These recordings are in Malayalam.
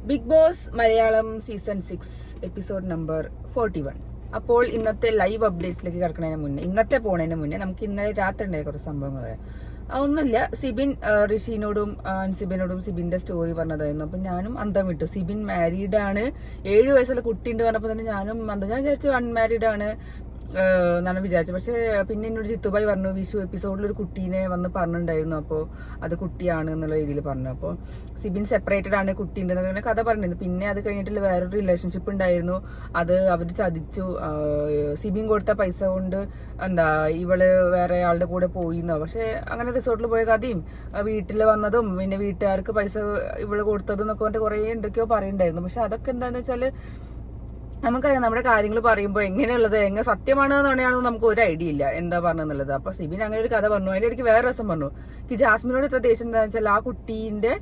Big Boss Malayalam season 6 episode number 41. അപ്പോൾ ഇന്നത്തെ ലൈവ് അപ്ഡേറ്റ്സിലേക്ക് കിടക്കുന്നതിന് മുന്നേ, ഇന്നത്തെ പോണതിന് മുന്നേ നമുക്ക് ഇന്നലെ രാത്രി ഉണ്ടായ കുറച്ച് സംഭവങ്ങൾ പറയാം. ഒന്നുമില്ല, സിബിൻ ഋഷിനോടും സിബിനോടും സിബിന്റെ സ്റ്റോറി പറഞ്ഞതായിരുന്നു. അപ്പൊ ഞാനും അന്തം വിട്ടു. സിബിൻ മാരീഡ് ആണ്, 7 വയസ്സുള്ള കുട്ടിയുണ്ട് പറഞ്ഞപ്പോ തന്നെ ഞാനും അന്തം. ഞാൻ വിചാരിച്ചു അൺമാരീഡ് ആണ് എന്നാണ് വിചാരിച്ചത്. പക്ഷെ പിന്നെ എന്നോട് ജിത്തുബായി പറഞ്ഞു വിഷു എപ്പിസോഡിൽ ഒരു കുട്ടീനെ വന്ന് പറഞ്ഞിട്ടുണ്ടായിരുന്നു, അപ്പോൾ അത് കുട്ടിയാണ് എന്നുള്ള രീതിയിൽ പറഞ്ഞു. അപ്പോൾ സിബിൻ സെപ്പറേറ്റഡ് ആണ്, കുട്ടി ഉണ്ടെന്ന് കഥ പറഞ്ഞിരുന്നു. പിന്നെ അത് കഴിഞ്ഞിട്ടുള്ള വേറൊരു റിലേഷൻഷിപ്പ് ഉണ്ടായിരുന്നു, അത് അവർ ചതിച്ചു. സിബിൻ കൊടുത്ത പൈസ കൊണ്ട് ഇവള് വേറെ ആളുടെ കൂടെ പോയിന്നോ. പക്ഷെ അങ്ങനെ റിസോർട്ടിൽ പോയ കഥയും വീട്ടിൽ വന്നതും പിന്നെ വീട്ടുകാർക്ക് പൈസ ഇവള് കൊടുത്തതും എന്നൊക്കെ പറഞ്ഞിട്ട് കുറെ എന്തൊക്കെയോ പറയുന്നുണ്ടായിരുന്നു. പക്ഷെ അതൊക്കെ എന്താന്ന് വെച്ചാല് നമുക്കറിയാം, നമ്മുടെ കാര്യങ്ങൾ പറയുമ്പോൾ എങ്ങനെയുള്ളത് എങ്ങനെ സത്യമാണെന്നാണെന്ന് നമുക്ക് ഒരു ഐഡിയ ഇല്ല എന്താ പറഞ്ഞെന്നുള്ളത്. അപ്പൊ സിബിൻ അങ്ങനെ ഒരു കഥ പറഞ്ഞു. അതിന്റെ ഇടയ്ക്ക് വേറെ രസം പറഞ്ഞു, ജാസ്മിനോട് ഇത്ര ദേഷ്യം എന്താണെന്ന് വെച്ചാൽ ആ കുട്ടീന്റെ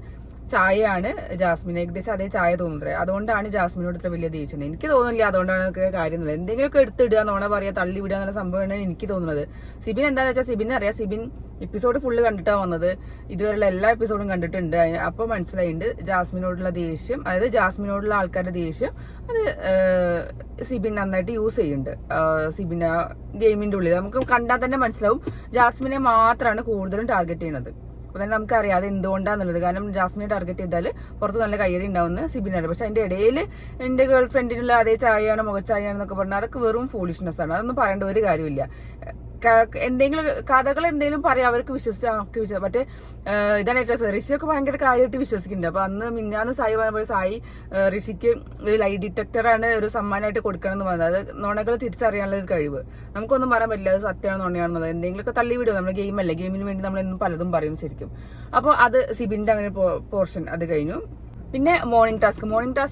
ചായയാണ് ജാസ്മിന് ഏകദേശം അതേ ചായ തോന്നുന്നത്. അതുകൊണ്ടാണ് ജാസ്മിനോട് ഇത്ര വലിയ ദേഷ്യം. എനിക്ക് തോന്നുന്നില്ല അതുകൊണ്ടാണ് കാര്യം. എന്തെങ്കിലുമൊക്കെ എടുത്തിടുക, നോണ പറയാ, തള്ളി വിടുക എന്നുള്ള സംഭവമാണ് എനിക്ക് തോന്നുന്നത്. സിബിൻ എന്താണെന്ന് വെച്ചാൽ സിബിനെ അറിയാം. സിബിൻ എപ്പിസോഡ് ഫുള്ള് കണ്ടിട്ടാണ് വന്നത്, ഇതുവരെയുള്ള എല്ലാ എപ്പിസോഡും കണ്ടിട്ടുണ്ട്. അപ്പൊ മനസ്സിലായിട്ടുണ്ട് ജാസ്മിനോടുള്ള ദേഷ്യം, അതായത് ജാസ്മിനോടുള്ള ആൾക്കാരുടെ ദേഷ്യം അത് സിബിൻ നന്നായിട്ട് യൂസ് ചെയ്യുന്നുണ്ട്. സിബിൻ ഗെയിമിന്റെ ഉള്ളിൽ നമുക്ക് കണ്ടാൽ തന്നെ മനസ്സിലാവും ജാസ്മിനെ മാത്രമാണ് കൂടുതലും ടാർഗറ്റ് ചെയ്യുന്നത്. അപ്പൊ തന്നെ നമുക്കറിയാം അത് എന്തുകൊണ്ടാന്നുള്ളത്. കാരണം ജാസ്മിനെ ടാർഗറ്റ് ചെയ്താൽ പുറത്ത് നല്ല കയ്യടി ഉണ്ടാവുന്ന സിബിനാണ്. പക്ഷെ അതിന്റെ ഇടയിൽ എന്റെ ഗേൾ ഫ്രണ്ടിനുള്ള അതേ ചായയാണ് മുഖച്ചായാണെന്നൊക്കെ പറഞ്ഞാൽ അതൊക്കെ വെറും ഫൂളിഷ്നെസ് ആണ്. അതൊന്നും പറയേണ്ട ഒരു കാര്യമില്ല. എന്തെങ്കിലും കഥകൾ എന്തെങ്കിലും പറയാം, അവർക്ക് വിശ്വസിച്ച് മറ്റേ ഇതാണ് ഏറ്റവും ഋഷിയൊക്കെ ഭയങ്കര കാര്യമായിട്ട് വിശ്വസിക്കുന്നുണ്ട്. അപ്പൊ അന്ന് മിന്നാന്ന് സായി പറഞ്ഞപ്പോൾ സായി ഋഷിക്ക് ഒരു ലൈ ഡിറ്റക്ടറാണ് ഒരു സമ്മാനമായിട്ട് കൊടുക്കണം എന്ന് പറഞ്ഞത്. അത് നുണകൾ തിരിച്ചറിയാനുള്ള ഒരു കഴിവ്. നമുക്കൊന്നും പറയാൻ പറ്റില്ല അത് സത്യമാണോ നുണയാണെന്നത്. എന്തെങ്കിലുമൊക്കെ തള്ളി വിടും. നമ്മൾ ഗെയിമല്ലേ, ഗെയിമിന് വേണ്ടി നമ്മൾ എന്നും പലതും പറയും ശരിക്കും. അപ്പോൾ അത് സിബിന്റെ അങ്ങനെ പോർഷൻ അത് കഴിഞ്ഞു. പിന്നെ മോർണിംഗ് ടാസ്ക്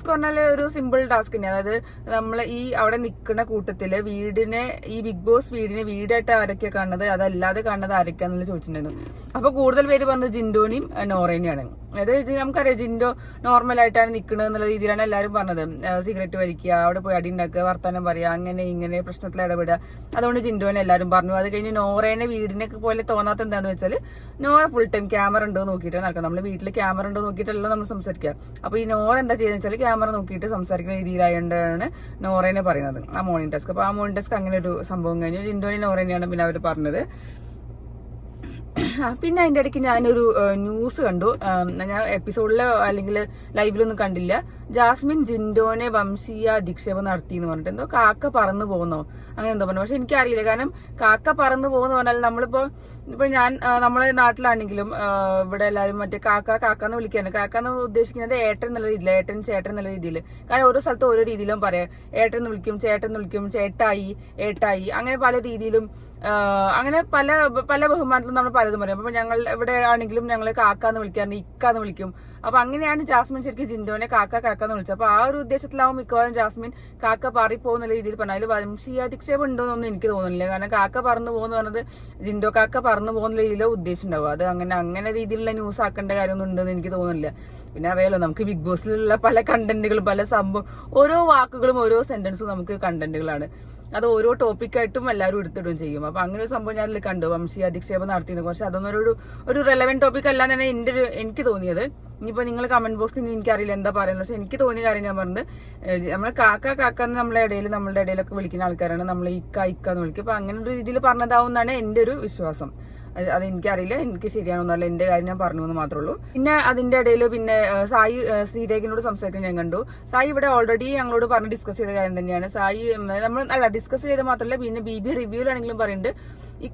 പറഞ്ഞാൽ ഒരു സിമ്പിൾ ടാസ്ക് തന്നെ. അതായത് നമ്മൾ ഈ അവിടെ നിൽക്കുന്ന കൂട്ടത്തില് വീടിനെ, ഈ ബിഗ് ബോസ് വീടിനെ വീടായിട്ട് ആരൊക്കെയാ കാണുന്നത്, അതല്ലാതെ കാണുന്നത് ആരൊക്കെയാന്നുള്ള ചോദിച്ചിട്ടുണ്ടായിരുന്നു. അപ്പൊ കൂടുതൽ പേര് പറഞ്ഞത് ജിൻഡോനെയും നോറേനെയാണ്. അതായത് നമുക്കറിയാം ജിൻഡോ നോർമൽ ആയിട്ടാണ് നിൽക്കുന്നത് എന്നുള്ള രീതിയിലാണ് എല്ലാവരും പറഞ്ഞത്. സിഗരറ്റ് വലിക്കുക, അവിടെ പോയി അടി ഉണ്ടാക്കുക, വർത്തമാനം പറയുക, അങ്ങനെ ഇങ്ങനെ പ്രശ്നത്തിൽ ഇടപെടുക. അതുകൊണ്ട് ജിൻഡോനെ എല്ലാവരും പറഞ്ഞു. അത് കഴിഞ്ഞ് നോറേനെ വീടിനെ പോലെ തോന്നാത്ത എന്താന്ന് വെച്ചാൽ നോറ ഫുൾ ടൈം ക്യാമറ ഉണ്ടോ നോക്കിയിട്ട് നടക്കാം. നമ്മുടെ വീട്ടിൽ ക്യാമറ ഉണ്ടോ നോക്കിയിട്ടല്ലോ നമ്മൾ സംസാരിക്കുക. അപ്പൊ ഈ നോറ എന്താ ചെയ്യുന്നത് വെച്ചാൽ ക്യാമറ നോക്കിയിട്ട് സംസാരിക്കുന്ന രീതിയിലായതുകൊണ്ടാണ് നോറേനെ പറയുന്നത് ആ മോർണിംഗ് ടാസ്ക്. അപ്പൊ ആ മോർണിംഗ് ടാസ്ക് അങ്ങനെ ഒരു സംഭവം കഴിഞ്ഞു. ജിൻഡോനെ നോറേനെയാണ് പിന്നെ അവർ പറഞ്ഞത്. പിന്നെ അതിന്റെ ഇടയ്ക്ക് ഞാനൊരു ന്യൂസ് കണ്ടു. ഞാൻ എപ്പിസോഡിലോ അല്ലെങ്കിൽ ലൈവിലൊന്നും കണ്ടില്ല. ജാസ്മിൻ ജിൻഡോനെ വംശീയ അധിക്ഷേപം നടത്തി എന്ന് പറഞ്ഞിട്ട് എന്തോ കാക്ക പറന്നു പോകുന്നോ അങ്ങനെ എന്തോ പറഞ്ഞു. പക്ഷെ എനിക്കറിയില്ല. കാരണം കാക്ക പറന്നു പോകുന്ന പറഞ്ഞാൽ ഇപ്പൊ ഞാൻ നമ്മളെ നാട്ടിലാണെങ്കിലും ഇവിടെ എല്ലാവരും മറ്റേ കാക്ക എന്ന് വിളിക്കാണ്. കാക്ക എന്ന് ഉദ്ദേശിക്കുന്നത് ഏട്ടൻ എന്നുള്ള രീതിയിൽ, ഏട്ടൻ ചേട്ടൻ എന്നുള്ള രീതിയിൽ. കാരണം ഓരോ സ്ഥലത്തും ഓരോ രീതിയിലും പറയാം. ഏട്ടൻ എന്ന് വിളിക്കും, ചേട്ടൻ എന്ന് വിളിക്കും, ഏട്ടായി അങ്ങനെ പല രീതിയിലും, അങ്ങനെ പല പല ബഹുമാനത്തിലും നമ്മൾ പലതും പറയും. അപ്പൊ ഞങ്ങൾ ഇവിടെ ആണെങ്കിലും ഞങ്ങൾ കാക്കാന്ന് വിളിക്കാറുണ്ട്, ഇക്കാന്ന് വിളിക്കും. അപ്പൊ അങ്ങനെയാണ് ജാസ്മിൻ ശരിക്കും ജിൻഡോനെ കാക്കാന്ന് വിളിച്ചത്. അപ്പൊ ആ ഒരു ഉദ്ദേശത്തിലാവും മിക്കവാറും ജാസ്മിൻ കാക്ക പാറിപ്പോകുന്ന രീതിയിൽ പറഞ്ഞു. അതിൽ വംശീയാധിക്ഷേപം ഉണ്ടോന്നൊന്നും എനിക്ക് തോന്നുന്നില്ല. കാരണം കാക്ക പറന്നു പോകുന്ന പറഞ്ഞത് ജിൻഡോ കാക്ക പറന്നു പോകുന്ന രീതിയിലോ ഉദ്ദേശിച്ചിട്ടുണ്ടാവും. അത് അങ്ങനെ രീതിയിലുള്ള ന്യൂസ് ആക്കേണ്ട കാര്യമൊന്നും ഉണ്ടെന്ന് എനിക്ക് തോന്നുന്നില്ല. പിന്നെ അറിയാലോ, നമുക്ക് ബിഗ് ബോസിലുള്ള പല കണ്ടന്റുകളും പല സംഭവം, ഓരോ വാക്കുകളും ഓരോ സെന്റൻസും നമുക്ക് കണ്ടന്റുകളാണ്. അത് ഓരോ ടോപ്പിക്കായിട്ടും എല്ലാവരും എടുത്തിടുകയും ചെയ്യും. അപ്പൊ അങ്ങനെ ഒരു സംഭവം ഞാൻ അതിൽ കണ്ടു, വംശീയ അധിക്ഷേപം നടത്തിയത്. പക്ഷെ അതൊന്നും ഒരു റെലവെന്റ് ടോപ്പിക് അല്ല എന്നാണ് എനിക്ക് തോന്നിയത്. ഇനിയിപ്പോ നിങ്ങൾ കമന്റ് ബോക്സിൽ എനിക്കറിയില്ല എന്താ പറയുന്നത്. പക്ഷെ എനിക്ക് തോന്നിയ കാര്യം ഞാൻ പറഞ്ഞത്, നമ്മളെ കാക്കാന്ന് നമ്മളുടെ ഇടയിലൊക്കെ വിളിക്കുന്ന ആൾക്കാരാണ് നമ്മൾ ഇക്കാന്ന് വിളിക്കും. അപ്പൊ അങ്ങനെ ഒരു രീതിയിൽ പറഞ്ഞതാവും എന്നാണ് എന്റെ ഒരു വിശ്വാസം. അത് എനിക്കറിയില്ല, എനിക്ക് ശരിയാണെന്നല്ല, എന്റെ കാര്യം ഞാൻ പറഞ്ഞു എന്ന് മാത്രമേ ഉള്ളൂ. പിന്നെ അതിന്റെ ഇടയിൽ പിന്നെ സായി ശ്രീരേഖിനോട് സംസാരിക്കാൻ ഞാൻ കണ്ടു. സായി ഇവിടെ ഓൾറെഡി ഞങ്ങളോട് പറഞ്ഞ് ഡിസ്കസ് ചെയ്ത കാര്യം തന്നെയാണ്. സായി നമ്മൾ ഡിസ്കസ് ചെയ്ത് മാത്രമല്ല, പിന്നെ BB റിവ്യൂലാണെങ്കിലും പറയുന്നുണ്ട് ഈ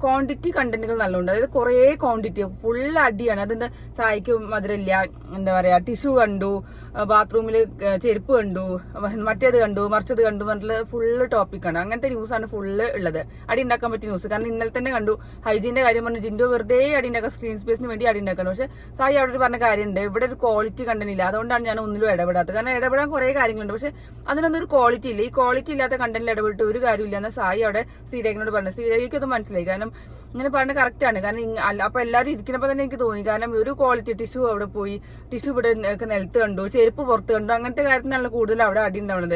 ക്വാണ്ടിറ്റി കണ്ടന്റുകൾ നല്ലോണ്ട്. അതായത് കുറെ ക്വാണ്ടിറ്റി ഫുൾ അടിയാണ്. അതെന്താ സായിക്ക് മധുരമില്ല, എന്താ പറയാ, ടിഷ്യൂ കണ്ടു, ബാത്റൂമിൽ ചെരുപ്പ് കണ്ടു, മറ്റേത് കണ്ടു, മറിച്ചത് കണ്ടു പറഞ്ഞിട്ടുള്ള ഫുള്ള് ടോപ്പിക്കാണ്. അങ്ങനത്തെ ന്യൂസാണ് ഫുള്ള് ഉള്ളത്. അടി ഉണ്ടാക്കാൻ പറ്റിയ ന്യൂസ്. കാരണം ഇന്നലെ തന്നെ കണ്ടു ഹൈജീന്റെ കാര്യം പറഞ്ഞു. ജിൻഡോ വെറുതെ അടി ഉണ്ടാക്കാൻ, സ്ക്രീൻ സ്പേസിന് വേണ്ടി അടി ഉണ്ടാക്കണം. പക്ഷെ സായി അവിടെ പറഞ്ഞ കാര്യമുണ്ട്, ഇവിടെ ഒരു ക്വാളിറ്റി കണ്ടന്റ് ഇല്ല. അതുകൊണ്ടാണ് ഞാൻ ഒന്നിലും ഇടപെടാത്തത്. കാരണം ഇടപെടാൻ കുറെ കാര്യങ്ങളുണ്ട്, പക്ഷെ അതിനൊന്നും ഒരു ക്വാളിറ്റി ഇല്ല. ഈ ക്വാളിറ്റി ഇല്ലാത്ത കണ്ടന്റിൽ ഇടപെട്ട് ഒരു കാര്യമില്ല എന്ന് സായി അവിടെ ശ്രീരേഖനോട് പറഞ്ഞു. ശ്രീരേഖയ്ക്കൊന്നും മനസ്സിലായി. കാരണം ഇങ്ങനെ പറഞ്ഞ കറക്റ്റ് ആണ്. കാരണം അപ്പൊ എല്ലാവരും ഇരിക്കുന്നപ്പോ തന്നെ എനിക്ക് തോന്നി, കാരണം ഒരു ക്വാളിറ്റി ടിഷ്യൂ അവിടെ പോയി, ടിഷ്യൂ ഇവിടെ നിലത്ത് കണ്ടു, ചെരുപ്പ് പുറത്ത് കണ്ടു, അങ്ങനത്തെ കാര്യത്തിനാണ് കൂടുതൽ അവിടെ അടി ഉണ്ടാവുന്നത്.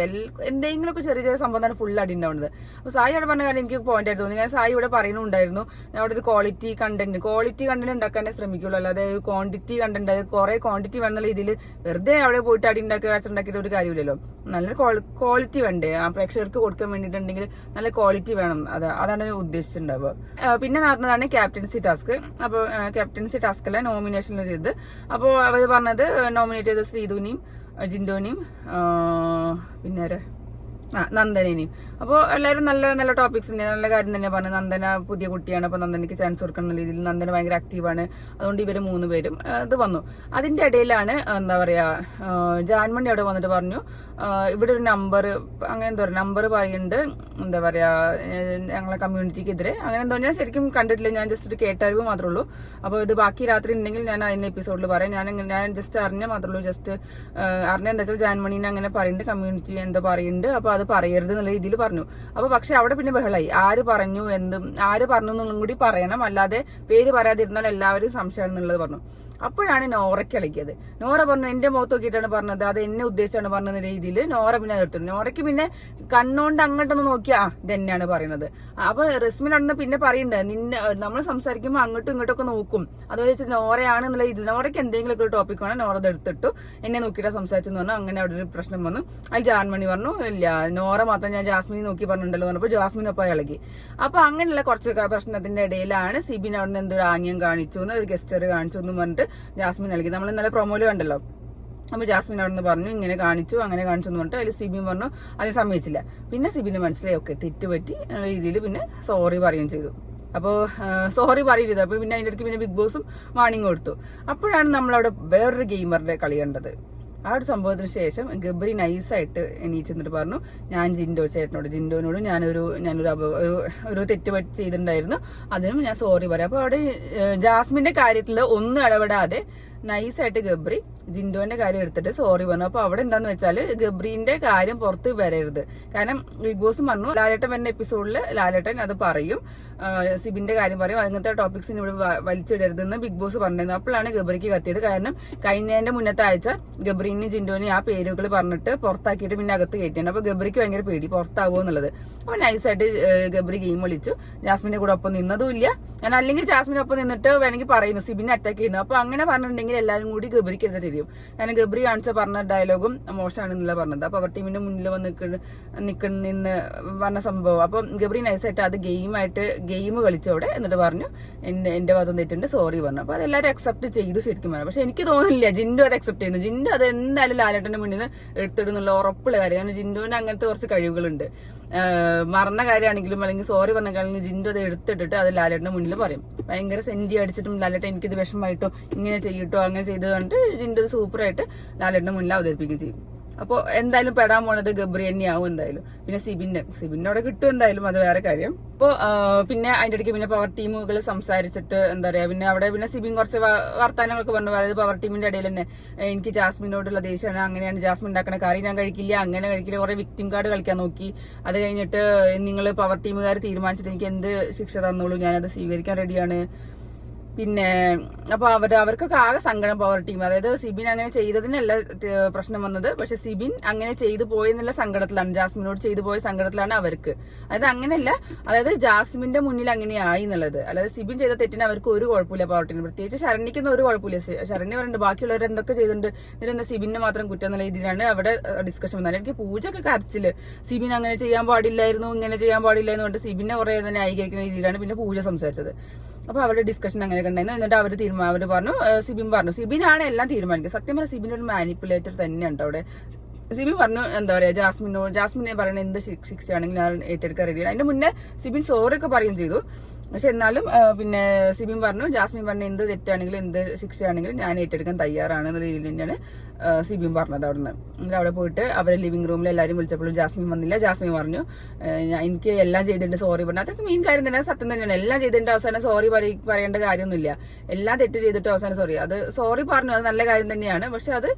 എന്തെങ്കിലുമൊക്കെ ചെറിയ ചെറിയ സംഭവം ഫുൾ അടി ഉണ്ടാവുന്നത്. അപ്പൊ സായി അവിടെ പറഞ്ഞ കാര്യം എനിക്ക് പോയിന്റ് ആയിട്ട് തോന്നി. ഞാൻ സായി ഇവിടെ പറയുന്നുണ്ടായിരുന്നു, അവിടെ ഒരു ക്വാളിറ്റി കണ്ടന്റ് ഉണ്ടാക്കാനേ ശ്രമിക്കുള്ളൂ, അല്ലാതെ ഒരു ക്വാണ്ടിറ്റി കണ്ടന്റ്, അത് കുറെ ക്വാണ്ടിറ്റി വേണ്ട രീതിയിൽ വെറുതെ അവിടെ പോയിട്ട് അടി ഉണ്ടാക്കിയിട്ട് ഒരു കാര്യമില്ലല്ലോ. നല്ലൊരു ക്വാളിറ്റി വേണ്ടേ ആ പ്രേക്ഷകർക്ക് കൊടുക്കാൻ വേണ്ടിയിട്ടുണ്ടെങ്കിൽ, നല്ല ക്വാളിറ്റി വേണം. അതാണ് ഉദ്ദേശിച്ചിട്ടുണ്ടാവുക. പിന്നെ നടന്നതാണ് ക്യാപ്റ്റൻസി ടാസ്ക്. അപ്പോൾ ക്യാപ്റ്റൻസി ടാസ്കല്ല, നോമിനേഷൻ ചെയ്ത്. അപ്പോൾ അവർ പറഞ്ഞത് നോമിനേറ്റ് ചെയ്ത ശ്രീധുവിനെയും ജിൻഡോനെയും പിന്നെ നന്ദനേനെയും. അപ്പോൾ എല്ലാവരും നല്ല നല്ല ടോപ്പിക്സ് തന്നെ, നല്ല കാര്യം തന്നെ പറഞ്ഞു. നന്ദന പുതിയ കുട്ടിയാണ്, അപ്പൊ നന്ദനയ്ക്ക് ചാൻസ് കൊടുക്കണം എന്ന രീതിയിൽ. നന്ദന ഭയങ്കര ആക്റ്റീവാണ്, അതുകൊണ്ട് ഇവര് 3 പേരും ഇത് വന്നു. അതിന്റെ ഇടയിലാണ് എന്താ പറയാ, ജാൻമണി അവിടെ വന്നിട്ട് പറഞ്ഞു ഇവിടെ ഒരു നമ്പർ, അങ്ങനെ എന്താ പറയുക, നമ്പർ പറയുന്നുണ്ട്, എന്താ പറയാ ഞങ്ങളെ കമ്മ്യൂണിറ്റിക്കെതിരെ, അങ്ങനെ എന്തോ. ഞാൻ ശരിക്കും കണ്ടിട്ടില്ല, ഞാൻ ജസ്റ്റ് ഒരു കേട്ടറിവ് മാത്രമേ ഉള്ളൂ. അപ്പോൾ ഇത് ബാക്കി രാത്രി ഉണ്ടെങ്കിൽ ഞാൻ അതിന്റെ എപ്പിസോഡിൽ പറയാം. ഞാൻ ജസ്റ്റ് അറിഞ്ഞ മാത്രമേ ഉള്ളൂ. ജസ്റ്റ് അറിഞ്ഞ എന്താ വെച്ചാൽ ജാൻമണീനെ അങ്ങനെ പറയുന്നുണ്ട്, കമ്മ്യൂണിറ്റി എന്തോ പറയുന്നുണ്ട്, അപ്പൊ അത് പറയരുത് എന്നുള്ള രീതിയിൽ പറഞ്ഞു. അപ്പൊ പക്ഷെ അവിടെ പിന്നെ ബഹളായി, ആര് പറഞ്ഞു എന്നുള്ളതും കൂടി പറയണം, അല്ലാതെ പേര് പറയാതിരുന്നാൽ എല്ലാവരും സംശയം എന്നുള്ളത് പറഞ്ഞു. അപ്പോഴാണ് നോറയ്ക്ക് കളിക്കിയത്. നോറ പറഞ്ഞു, എന്റെ മുഖത്ത് നോക്കിയിട്ടാണ് പറഞ്ഞത്, അത് എന്നെ ഉദ്ദേശിച്ചാണ് പറഞ്ഞ രീതിയിൽ നോറ പിന്നെ നിർത്തുന്നു. നോറയ്ക്ക് പിന്നെ കണ്ണുകൊണ്ട് അങ്ങോട്ടൊന്ന് നോക്കിയാ ഇതന്നെയാണ് പറയുന്നത്. അപ്പൊ റസ്മിൻ അവിടെ പിന്നെ പറയുന്നുണ്ട്, നമ്മൾ സംസാരിക്കുമ്പോൾ അങ്ങോട്ടും ഇങ്ങോട്ടൊക്കെ നോക്കും, അതുപോലെ വെച്ച് നോറയാണ് എന്നുള്ള ഇതിൽ. നോറയ്ക്ക് എന്തെങ്കിലുമൊക്കെ ഒരു ടോപ്പിക് വേണം, നോറ എടുത്തിട്ടു എന്നെ നോക്കിയിട്ടാ സംസാരിച്ചെന്ന് പറഞ്ഞു. അങ്ങനെ അവിടെ ഒരു പ്രശ്നം വന്നു. അതിൽ ജാൻമണി പറഞ്ഞു, ഇല്ല നോറ മാത്രം ഞാൻ ജാസ്മിനെ നോക്കി പറഞ്ഞിട്ടുണ്ടല്ലോ പറഞ്ഞപ്പോൾ ജാസ്മിനൊപ്പം ഇളകി. അപ്പൊ അങ്ങനെയുള്ള കുറച്ച് പ്രശ്നത്തിന്റെ ഇടയിലാണ് സിബിൻ അവിടെ നിന്ന് എന്തൊരു ആംഗ്യം കാണിച്ചു എന്ന്, ഒരു ഗസ്റ്റർ കാണിച്ചു എന്ന് പറഞ്ഞിട്ട് ജാസ്മിൻ നൽകി. നമ്മൾ ഇന്നലെ പ്രൊമോയില് കണ്ടല്ലോ. അപ്പൊ ജാസ്മിൻ അവിടെ നിന്ന് പറഞ്ഞു ഇങ്ങനെ കാണിച്ചു അങ്ങനെ കാണിച്ചു എന്ന് പറഞ്ഞിട്ട് അതിൽ സിബിൻ പറഞ്ഞു അതിന് സമ്മതിച്ചില്ല. പിന്നെ സിബിന് മനസ്സിലായി ഓക്കെ തെറ്റുപറ്റി എന്ന രീതിയിൽ പിന്നെ സോറി പറയുകയും ചെയ്തു. അപ്പോൾ സോറി പറയരുത്. അപ്പൊ പിന്നെ അതിന്റെ ഇടയ്ക്ക് പിന്നെ ബിഗ് ബോസും വാണിംഗ് കൊടുത്തു. അപ്പോഴാണ് നമ്മളവിടെ വേറൊരു ഗെയിമറുടെ കളി കണ്ടത്. ആ ഒരു സംഭവത്തിന് ശേഷം ഗബ്രി നൈസായിട്ട് എണീച്ചെന്നിട്ട് പറഞ്ഞു, ഞാൻ ജിൻഡോനോട് ഞാനൊരു തെറ്റ് ചെയ്തിട്ടുണ്ടായിരുന്നു, അതിനും ഞാൻ സോറി പറയാം. അപ്പൊ അവിടെ ജാസ്മിന്റെ കാര്യത്തിൽ ഒന്നും ഇടപെടാതെ നൈസായിട്ട് ഗബ്രി ജിൻഡോന്റെ കാര്യം എടുത്തിട്ട് സോറി പറഞ്ഞു. അപ്പൊ അവിടെ എന്താന്ന് വെച്ചാൽ ഗബ്രീന്റെ കാര്യം പുറത്ത് വരരുത്. കാരണം ബിഗ് ബോസ് പറഞ്ഞു ലാലേട്ടൻ വരുന്ന എപ്പിസോഡിൽ ലാലേട്ടൻ അത് പറയും, സിബിന്റെ കാര്യം പറയും, അങ്ങനത്തെ ടോപ്പിക്സിന് ഇവിടെ വലിച്ചിടരുതെന്ന് ബിഗ് ബോസ് പറഞ്ഞിരുന്നു. അപ്പോഴാണ് ഗബ്രിക്ക് കത്തിയത്. കാരണം കഴിഞ്ഞതിന്റെ മുന്നത്തെ ആഴ്ച ഗബ്രീനെയും ജിൻഡോനെയും ആ പേരുകൾ പറഞ്ഞിട്ട് പുറത്താക്കിയിട്ട് പിന്നെ അകത്ത് കയറ്റിയാണ്. അപ്പൊ ഗബ്രിക്ക് ഭയങ്കര പേടി പുറത്താകുമോ എന്നുള്ളത്. അപ്പൊ നൈസായിട്ട് ഗബ്രി ഗെയിം കളിച്ചു. ജാസ്മിന്റെ കൂടെ ഒപ്പം നിന്നതും ഇല്ല. ഞാൻ അല്ലെങ്കിൽ ജാസ്മിന്റെ ഒപ്പം നിന്നിട്ട് വേണമെങ്കിൽ പറയുന്നു സിബിനെ അറ്റാക്ക് ചെയ്യുന്നു. അപ്പൊ അങ്ങനെ പറഞ്ഞിട്ടുണ്ടെങ്കിൽ എല്ലാവരും കൂടി ഗബ്രിക്കെതിരെ തിരിയും. കാരണം ഗബ്രി കാണിച്ച പറഞ്ഞ ഡയലോഗും മോശമാണെന്നുള്ള പറഞ്ഞത്. അപ്പൊ അവർ ടീമിന്റെ മുന്നിൽ വന്ന് നിന്ന് പറഞ്ഞ സംഭവം. അപ്പൊ ഗബ്രി നൈസായിട്ട് അത് ഗെയിം കളിച്ചോടെ എന്നിട്ട് പറഞ്ഞു എന്റെ ഭാഗത്തും തെറ്റുണ്ട് സോറി പറഞ്ഞു. അപ്പൊ അതെല്ലാവരും അക്സെപ്റ്റ് ചെയ്തു ശരിക്കും പറഞ്ഞു. പക്ഷെ എനിക്ക് തോന്നുന്നില്ല ജിൻഡു അത് അക്സെപ്റ്റ് ചെയ്യുന്നു. ജിൻഡു അത് എന്തായാലും ലാലേട്ടന്റെ മുന്നിൽ നിന്ന് എടുത്തിടുന്നുള്ള ഉറപ്പുള്ള കാര്യം. കാരണം ജിൻഡുവിന് അങ്ങനത്തെ കുറച്ച് കഴിവുകളുണ്ട്. മറന്ന കാര്യമാണെങ്കിലും അല്ലെങ്കിൽ സോറി പറഞ്ഞ കാര്യമെങ്കിലും ജിൻഡു അത് എടുത്തിട്ടിട്ട് അത് ലാലേട്ടന്റെ മുന്നിൽ പറയും. ഭയങ്കര സെന്റി അടിച്ചിട്ടും ലാലേട്ടൻ എനിക്കിത് വിഷമമായിട്ടോ ഇങ്ങനെ ചെയ്യട്ടോ അങ്ങനെ ചെയ്തത് കണ്ടിട്ട് ജിൻഡു സൂപ്പറായിട്ട് ലാലേട്ടന്റെ മുന്നിൽ അവതരിപ്പിക്കുകയും ചെയ്യും. അപ്പോൾ എന്തായാലും പെടാൻ പോണത് ഗബ്രി തന്നെയാവും എന്തായാലും. പിന്നെ സിബിനോടെ കിട്ടും എന്തായാലും, അത് വേറെ കാര്യം. അപ്പോൾ പിന്നെ അതിന്റെ ഇടയ്ക്ക് പിന്നെ പവർ ടീമുകൾ സംസാരിച്ചിട്ട് എന്താ പറയാ, പിന്നെ അവിടെ പിന്നെ സിബിൻ കുറച്ച് വർത്താനങ്ങളൊക്കെ പറഞ്ഞു. അതായത് പവർ ടീമിന്റെ ഇടയിൽ തന്നെ എനിക്ക് ജാസ്മിനോടുള്ള ദേഷ്യമാണ്, അങ്ങനെയാണ് ജാസ്മിൻ ഉണ്ടാക്കണ കറി ഞാൻ കഴിക്കില്ല, അങ്ങനെ കഴിക്കില്ല, കുറെ വിക്ടിം കാർഡ് കളിക്കാൻ നോക്കി. അത് കഴിഞ്ഞിട്ട് നിങ്ങൾ പവർ ടീമുകാർ തീരുമാനിച്ചിട്ട് എനിക്ക് എന്ത് ശിക്ഷ തന്നോളൂ, ഞാനത് സ്വീകരിക്കാൻ റെഡിയാണ്. പിന്നെ അപ്പൊ അവർക്കൊക്കെ ആകെ സങ്കടം പവർ ടീം. അതായത് സിബിൻ അങ്ങനെ ചെയ്തതിനല്ല പ്രശ്നം വന്നത്, പക്ഷെ സിബിൻ അങ്ങനെ ചെയ്തു പോയെന്നുള്ള സങ്കടത്തിലാണ്, ജാസ്മിനോട് ചെയ്തു പോയ സങ്കടത്തിലാണ് അവർക്ക്. അതായത് അങ്ങനെയല്ല, അതായത് ജാസ്മിന്റെ മുന്നിൽ അങ്ങനെയായി എന്നുള്ളത്. അതായത് സിബിൻ ചെയ്ത തെറ്റിന് അവർക്ക് ഒരു കുഴപ്പമില്ല പവർ ടീമിന്. പ്രത്യേകിച്ച് ശരണ്യക്കൊന്നും ഒരു കുഴപ്പമില്ല. ശരണ്യ പറയുന്നുണ്ട് ബാക്കിയുള്ളവർ എന്തൊക്കെ ചെയ്തിട്ടുണ്ട്, ഇതിലെന്താ സിബിന് മാത്രം കുറ്റം എന്നുള്ള രീതിയിലാണ് അവിടെ ഡിസ്കഷൻ വന്നത്. എനിക്ക് പൂജയൊക്കെ കരച്ചില്, സിബിൻ അങ്ങനെ ചെയ്യാൻ പാടില്ലായിരുന്നു ഇങ്ങനെ ചെയ്യാൻ പാടില്ലായിരുന്നു കൊണ്ട് സിബിനെ കുറെ ന്യായീകരിക്കുന്ന രീതിയിലാണ് പിന്നെ പൂജ സംസാരിച്ചത്. അപ്പൊ അവരുടെ ഡിസ്കഷൻ അങ്ങനെയൊക്കെ ഉണ്ടായിരുന്നു. എന്നിട്ട് അവര് പറഞ്ഞു സിബിനാണ് എല്ലാം തീരുമാനിക്കുക. സത്യം പറഞ്ഞാൽ സിബിൻ ഒരു മാനിപ്പുലേറ്റർ തന്നെയുണ്ട് അവിടെ. സിബിൻ പറഞ്ഞു എന്താ പറയാ ജാസ്മിനെ പറയുന്ന എന്ത് ശിക്ഷയാണെങ്കിലും ഞാൻ ഏറ്റെടുക്കാൻ റെഡിയാണ്. അതിന്റെ മുന്നേ സിബിൻ സോറി ഒക്കെ പറയുകയും ചെയ്തു. പക്ഷെ എന്നാലും പിന്നെ ജാസ്മിൻ പറഞ്ഞു എന്ത് തെറ്റാണെങ്കിലും എന്ത് ശിക്ഷയാണെങ്കിലും ഞാൻ ഏറ്റെടുക്കാൻ തയ്യാറാണ് എന്ന രീതിയിൽ തന്നെയാണ് സിബിൻ പറഞ്ഞത് അവിടുന്ന്. അവിടെ പോയിട്ട് അവരെ ലിവിംഗ് റൂമിൽ എല്ലാവരും വിളിച്ചപ്പോഴും ജാസ്മിൻ വന്നില്ല. ജാസ്മിൻ പറഞ്ഞു എനിക്ക് എല്ലാം ചെയ്തിട്ടുണ്ട് സോറി പറഞ്ഞു. അതൊക്കെ മെയിൻ കാര്യം തന്നെ, സത്യം തന്നെയാണ്. എല്ലാം ചെയ്തിട്ടുണ്ട് അവസാനം സോറി പറയേണ്ട കാര്യമൊന്നുമില്ല. എല്ലാം തെറ്റ് ചെയ്തിട്ട് അവസാനം സോറി, അത് സോറി പറഞ്ഞു, അത് നല്ല കാര്യം തന്നെയാണ്. പക്ഷെ അത്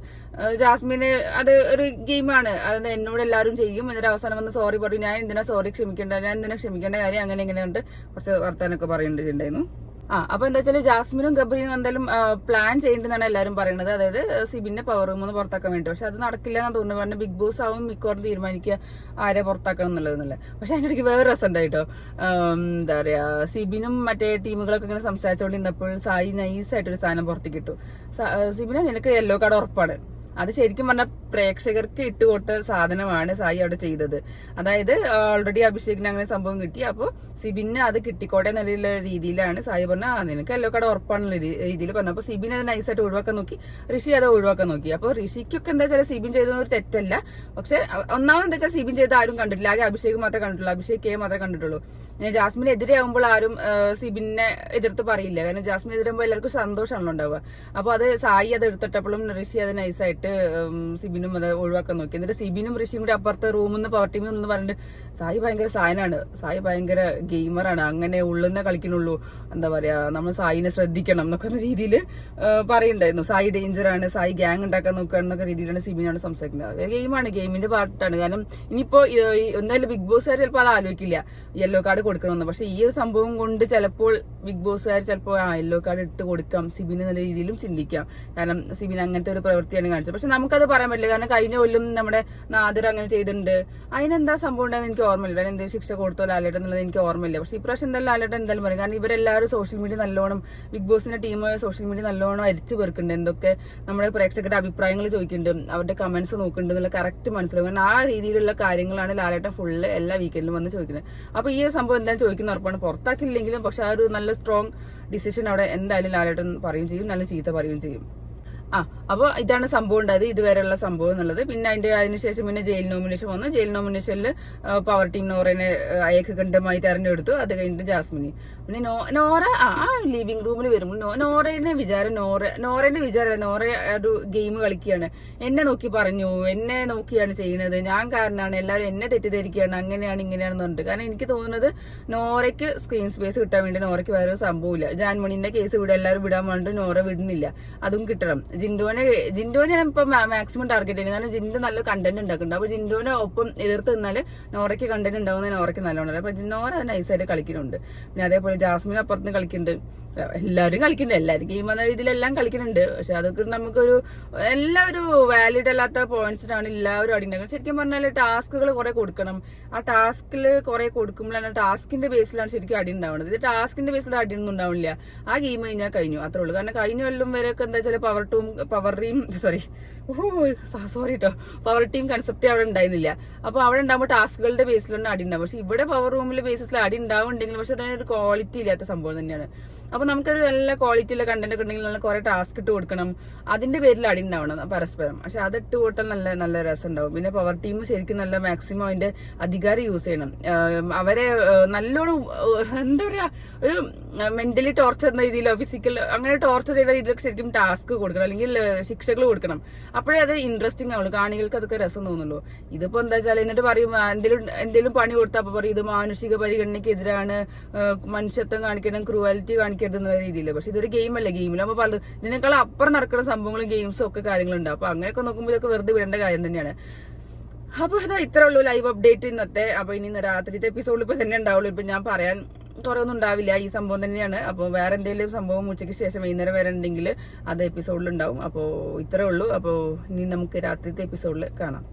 ജാസ്മിന് അത് ഒരു ഗെയിമാണ്, അത് എന്നോട് എല്ലാവരും ചെയ്യും, എന്നിട്ട് അവസാനം വന്ന് സോറി പറയും. ഞാൻ എന്തിനാ സോറി ക്ഷമിക്കേണ്ട, ഞാൻ എന്തിനാ ക്ഷമിക്കേണ്ട കാര്യം, അങ്ങനെ ഇങ്ങനെ ഉണ്ട് കുറച്ച് വർത്താനൊക്കെ പറയേണ്ടിട്ടുണ്ടായിരുന്നു. അപ്പൊ എന്താ വെച്ചാൽ ജാസ്മിനും ഗബ്രിയും എന്തായാലും പ്ലാൻ ചെയ്യേണ്ടതെന്നാണ് എല്ലാവരും പറയുന്നത്. അതായത് സിബിനെ പവർ റൂമിൽ പുറത്താക്കാൻ വേണ്ടി. പക്ഷെ അത് നടക്കില്ല എന്നാണ് തോന്നുന്നത്. കാരണം ബിഗ് ബോസ് ആവും മിക്കവാറും തീരുമാനിക്കുക ആരെ പുറത്താക്കണം എന്നുള്ളത്. പക്ഷെ അതിന്റെ ഇടയ്ക്ക് വേറെ രസം ഉണ്ടായിട്ടോ. എന്താ പറയാ, സിബിനും മറ്റേ ടീമുകളൊക്കെ ഇങ്ങനെ സംസാരിച്ചുകൊണ്ടിരുന്നപ്പോൾ സായി നൈസായിട്ടൊരു സാധനം പുറത്തേക്ക് ഇട്ടു. സിബിനെ നിനക്ക് യെല്ലോ കാർഡ് ഉറപ്പാണ്. അത് ശരിക്കും പറഞ്ഞാൽ പ്രേക്ഷകർക്ക് ഇട്ടുകൊടുത്ത സാധനമാണ് സായി അവിടെ ചെയ്തത്. അതായത് ഓൾറെഡി അഭിഷേകിന് അങ്ങനെ സംഭവം കിട്ടി, അപ്പോൾ സിബിന് അത് കിട്ടിക്കോട്ടെ എന്നുള്ള രീതിയിലാണ് സായി പറഞ്ഞ നിനക്ക് യെല്ലോ കാർഡ് ഉറപ്പാണെന്നുള്ള രീതിയിൽ പറഞ്ഞു. അപ്പോൾ സിബിൻ അത് നൈസായിട്ട് ഒഴിവാക്കാൻ നോക്കി, ഋഷി അത് ഒഴിവാക്കാൻ നോക്കി. അപ്പോൾ ഋഷിക്കൊക്കെ എന്താ വെച്ചാൽ സിബിൻ ചെയ്തത് ഒരു തെറ്റല്ല. പക്ഷെ ഒന്നാമത് എന്താ വെച്ചാൽ സിബിൻ ചെയ്ത് ആരും കണ്ടിട്ടില്ല, ആകെ അഭിഷേക് മാത്രമേ കണ്ടിട്ടുള്ളൂ, അഭിഷേക് കെ മാത്രമേ കണ്ടിട്ടുള്ളൂ. പിന്നെ ജാസ്മിന് എതിരെയാകുമ്പോൾ ആരും സിബിനെ എതിർത്ത് പറയില്ല, കാരണം ജാസ്മിൻ എതിരാകുമ്പോൾ എല്ലാവർക്കും സന്തോഷമാണല്ലോ ഉണ്ടാവുക. അപ്പോൾ അത് സായി അത് എടുത്തിട്ടപ്പോഴും ഋഷി അത് നൈസായിട്ട് സിബിനും അത് ഒഴിവാക്കാൻ നോക്കി. എന്നിട്ട് സിബിനും ഋഷിയും കൂടി അപ്പുറത്തെ റൂമിൽ നിന്ന് പവർ ടീമിൽ നിന്ന് പറഞ്ഞിട്ട് സായി ഭയങ്കര സായനാണ്, സായി ഭയങ്കര ഗെയിമറാണ്, അങ്ങനെ ഉള്ളുന്നേ കളിക്കുന്നുള്ളൂ, എന്താ പറയാ നമ്മൾ സായിനെ ശ്രദ്ധിക്കണം എന്നൊക്കെ രീതിയിൽ പറയുന്നുണ്ടായിരുന്നു. സായി ഡേഞ്ചറാണ്, സായി ഗ്യാങ് ഉണ്ടാക്കാൻ നോക്കുക എന്നൊക്കെ രീതിയിലാണ് സിബിനോട് സംസാരിക്കുന്നത്. ഗെയിമാണ്, ഗെയിമിന്റെ പാർട്ടാണ്. കാരണം ഇനിയിപ്പോ എന്തായാലും ബിഗ് ബോസുകാർ ചിലപ്പോൾ അത് ആലോചിക്കില്ല യെല്ലോ കാർഡ് കൊടുക്കണമെന്ന്. പക്ഷെ ഈ ഒരു സംഭവം കൊണ്ട് ചിലപ്പോൾ ബിഗ് ബോസുകാർ ചിലപ്പോൾ യെല്ലോ കാർഡ് ഇട്ട് കൊടുക്കാം സിബിന് എന്നുള്ള രീതിയിലും ചിന്തിക്കാം. കാരണം സിബിൻ അങ്ങനത്തെ ഒരു പ്രവൃത്തിയാണ് കാണിച്ചത്. പക്ഷെ നമുക്കത് പറയാൻ പറ്റില്ല, കാരണം കഴിഞ്ഞ കൊല്ലം നമ്മുടെ നാദിർ അങ്ങനെ ചെയ്തിട്ടുണ്ട്. അതിനെന്താ സംഭവം ഉണ്ടായെന്ന് എനിക്ക് ഓർമ്മയില്ല, എന്തെങ്കിലും ശിക്ഷ കൊടുത്തോ ലാലേട്ടൻ എന്നുള്ളത് എനിക്ക് ഓർമ്മയില്ല. പക്ഷെ ഇപ്രാവശ്യം എന്തായാലും ലാലേട്ടൻ എന്തായാലും പറയും. കാരണം ഇവരെല്ലാവരും സോഷ്യൽ മീഡിയ നല്ലോണം, ബിഗ് ബോസിന്റെ ടീം സോഷ്യൽ മീഡിയ നല്ലോണം അരിച്ചു പേർക്കുന്നുണ്ട്, എന്തൊക്കെ നമ്മുടെ പ്രേക്ഷകരുടെ അഭിപ്രായങ്ങൾ ചോദിക്കുന്നുണ്ട്, അവരുടെ കമന്റ്സ് നോക്കുന്നുണ്ട് എന്നുള്ള കറക്റ്റ് മനസ്സിലാവും. കാരണം ആ രീതിയിലുള്ള കാര്യങ്ങളാണ് ലാലേട്ടൻ ഫുള്ള് എല്ലാ വീക്കെൻഡിലും വന്ന് ചോദിക്കുന്നത്. അപ്പൊ ഈ സംഭവം എന്തായാലും ചോദിക്കുന്ന ഉറപ്പാണ്, പുറത്താക്കില്ലെങ്കിലും. പക്ഷെ ആ ഒരു നല്ല സ്ട്രോങ് ഡിസിഷൻ അവിടെ എന്തായാലും ലാലേട്ടൻ പറയും ചെയ്യും, നല്ല ചീത്ത പറയുകയും ചെയ്യും. അപ്പൊ ഇതാണ് സംഭവം ഉണ്ടായത്, ഇതുവരെയുള്ള സംഭവം എന്നുള്ളത്. പിന്നെ അതിനുശേഷം പിന്നെ ജയിൽ നോമിനേഷൻ വന്നു. ജയിൽ നോമിനേഷനിൽ പവർ ടീം നോറനെ അയക്കണ്ഠമായി തെരഞ്ഞെടുത്തു. അത് കഴിഞ്ഞിട്ട് ജാസ്മിനി. പിന്നെ നോറ ആ ലിവിംഗ് റൂമിൽ വരുമ്പോൾ നോറയുടെ വിചാരം നോറ ഒരു ഗെയിം കളിക്കുകയാണ്. എന്നെ നോക്കി പറഞ്ഞു, എന്നെ നോക്കിയാണ് ചെയ്യുന്നത്, ഞാൻ കാരണമാണ്, എല്ലാവരും എന്നെ തെറ്റിദ്ധരിക്കുകയാണ്, അങ്ങനെയാണ് ഇങ്ങനെയാണെന്ന് പറഞ്ഞിട്ട്. കാരണം എനിക്ക് തോന്നുന്നത് നോറയ്ക്ക് സ്ക്രീൻ സ്പേസ് കിട്ടാൻ വേണ്ടി നോറയ്ക്ക് വേറെ സംഭവമില്ല. ജാൻമണിന്റെ കേസ് എല്ലാവരും വിടാൻ വേണ്ടി നോറ വിടുന്നില്ല, അതും കിട്ടണം. ജിൻഡോനെ ഇപ്പൊ മാക്സിമം ടാർഗറ്റ് ചെയ്യുന്നത്, കാരണം ജിൻഡോ നല്ല കണ്ടന്റ് ഉണ്ടാക്കുന്നുണ്ട്. അപ്പൊ ജിൻഡോനെ ഒപ്പം എതിർത്ത് നിന്നാല് നോറയ്ക്ക് കണ്ടന്റ് ഉണ്ടാവുന്ന നോറയ്ക്ക് നല്ലോണം. അപ്പൊ നോറ നൈസായിട്ട് കളിക്കുന്നുണ്ട്. പിന്നെ അതേപോലെ ജാസ്മിൻ അപ്പുറത്ത് കളിക്കുന്നുണ്ട്, എല്ലാവരും കളിക്കുന്നുണ്ട്, എല്ലാവരും ഗെയിം എന്ന രീതിയിലെല്ലാം കളിക്കുന്നുണ്ട്. പക്ഷെ അതൊക്കെ നമുക്കൊരു എല്ലാവരും വാലിഡ് അല്ലാത്ത പോയിന്റ്സിനാണ് എല്ലാവരും അടിയുണ്ടാക്കുന്നത്. ശരിക്കും പറഞ്ഞാൽ ടാസ്കുകൾ കുറെ കൊടുക്കണം. ആ ടാസ്കിൽ കുറെ കൊടുക്കുമ്പോഴാണ് ടാസ്കിന്റെ ബേസിലാണ് ശരിക്കും അടി ഉണ്ടാവുന്നത്. ഇത് ടാസ്കിന്റെ ബേസിൽ അടിയൊന്നും ഉണ്ടാവില്ല. ആ ഗെയിം കഴിഞ്ഞാൽ കഴിഞ്ഞു, അത്രേ ഉള്ളൂ. കാരണം കഴിഞ്ഞ കൊല്ലം വരെയൊക്കെ എന്താ വെച്ചാൽ പവർ ടീം കൺസെപ്റ്റ് അവിടെ ഉണ്ടായിരുന്നില്ല. അപ്പൊ അവിടെ ഉണ്ടാകുമ്പോൾ ടാസ്കുകളുടെ ബേസിലാണ് അടി ഉണ്ടാവും. പക്ഷെ ഇവിടെ പവർ റൂമിലെ ബേസിൽ അടി ഉണ്ടാവുന്നുണ്ടെങ്കിൽ പക്ഷെ അതിനൊരു ക്വാളിറ്റി ഇല്ലാത്ത സംഭവം തന്നെയാണ്. അപ്പൊ നമുക്കൊരു നല്ല ക്വാളിറ്റി ഉള്ള കണ്ടന്റ് ഒക്കെ ഉണ്ടെങ്കിൽ നല്ല കുറെ ടാസ്ക് ഇട്ട് കൊടുക്കണം, അതിന്റെ പേരിൽ അടി ഉണ്ടാവണം പരസ്പരം. പക്ഷെ അത് ഇട്ട് കൊടുത്താൽ നല്ല രസം ഉണ്ടാവും. പിന്നെ പവർ ടീം ശരിക്കും നല്ല മാക്സിമം അതിന്റെ അധികാരം യൂസ് ചെയ്യണം. അവരെ നല്ലോണം എന്താ പറയാ, ഒരു മെന്റലി ടോർച്ചർ എന്ന രീതിയിലോ ഫിസിക്കൽ അങ്ങനെ ടോർച്ചർ ചെയ്യുന്ന രീതിയിലൊക്കെ ശരിക്കും ടാസ്ക് കൊടുക്കണം, അല്ലെങ്കിൽ ശിക്ഷകൾ കൊടുക്കണം. അപ്പോഴേ അത് ഇൻട്രസ്റ്റിംഗ് ആവുള്ളൂ, കാണികൾക്ക് അതൊക്കെ രസം തോന്നുള്ളൂ. ഇതിപ്പോ എന്താ വെച്ചാൽ എന്നിട്ട് പറയും എന്തെങ്കിലും പണി കൊടുത്താൽ അപ്പൊ പറയും ഇത് മാനുഷിക പരിഗണനയ്ക്ക് എതിരാണ്, മനുഷ്യത്വം കാണിക്കണം, ക്രൂവാലിറ്റി കാണിക്കരുത് എന്നുള്ള രീതിയിൽ. പക്ഷെ ഇതൊരു ഗെയിം അല്ലേ, ഗെയിമിലാകുമ്പോൾ പല ഇതിനേക്കാൾ അപ്പുറം നടക്കുന്ന സംഭവങ്ങളും ഗെയിംസും ഒക്കെ കാര്യങ്ങളുണ്ട്. അപ്പൊ അങ്ങനെയൊക്കെ നോക്കുമ്പോൾ ഇതൊക്കെ വെറുതെ വിടേണ്ട കാര്യം തന്നെയാണ്. അപ്പൊ അതാ ഇത്രേ ഉള്ളൂ ലൈവ് അപ്ഡേറ്റ് ഇന്നത്തെ. അപ്പൊ ഇനി രാത്രിത്തെ എപ്പിസോഡിൽ ഇപ്പൊ തന്നെ ഉണ്ടാവുള്ളൂ. ഇപ്പൊ ഞാൻ പറയാൻ കുറെ ഒന്നും ഉണ്ടാവില്ല, ഈ സംഭവം തന്നെയാണ്. അപ്പോൾ വേറെ എന്തെങ്കിലും സംഭവം ഉച്ചയ്ക്ക് ശേഷം വൈകുന്നേരം വരെ ഉണ്ടെങ്കിൽ അത് എപ്പിസോഡിൽ ഉണ്ടാവും. അപ്പോൾ ഇത്രേ ഉള്ളൂ. അപ്പോൾ ഇനി നമുക്ക് രാത്രിത്തെ എപ്പിസോഡിൽ കാണാം.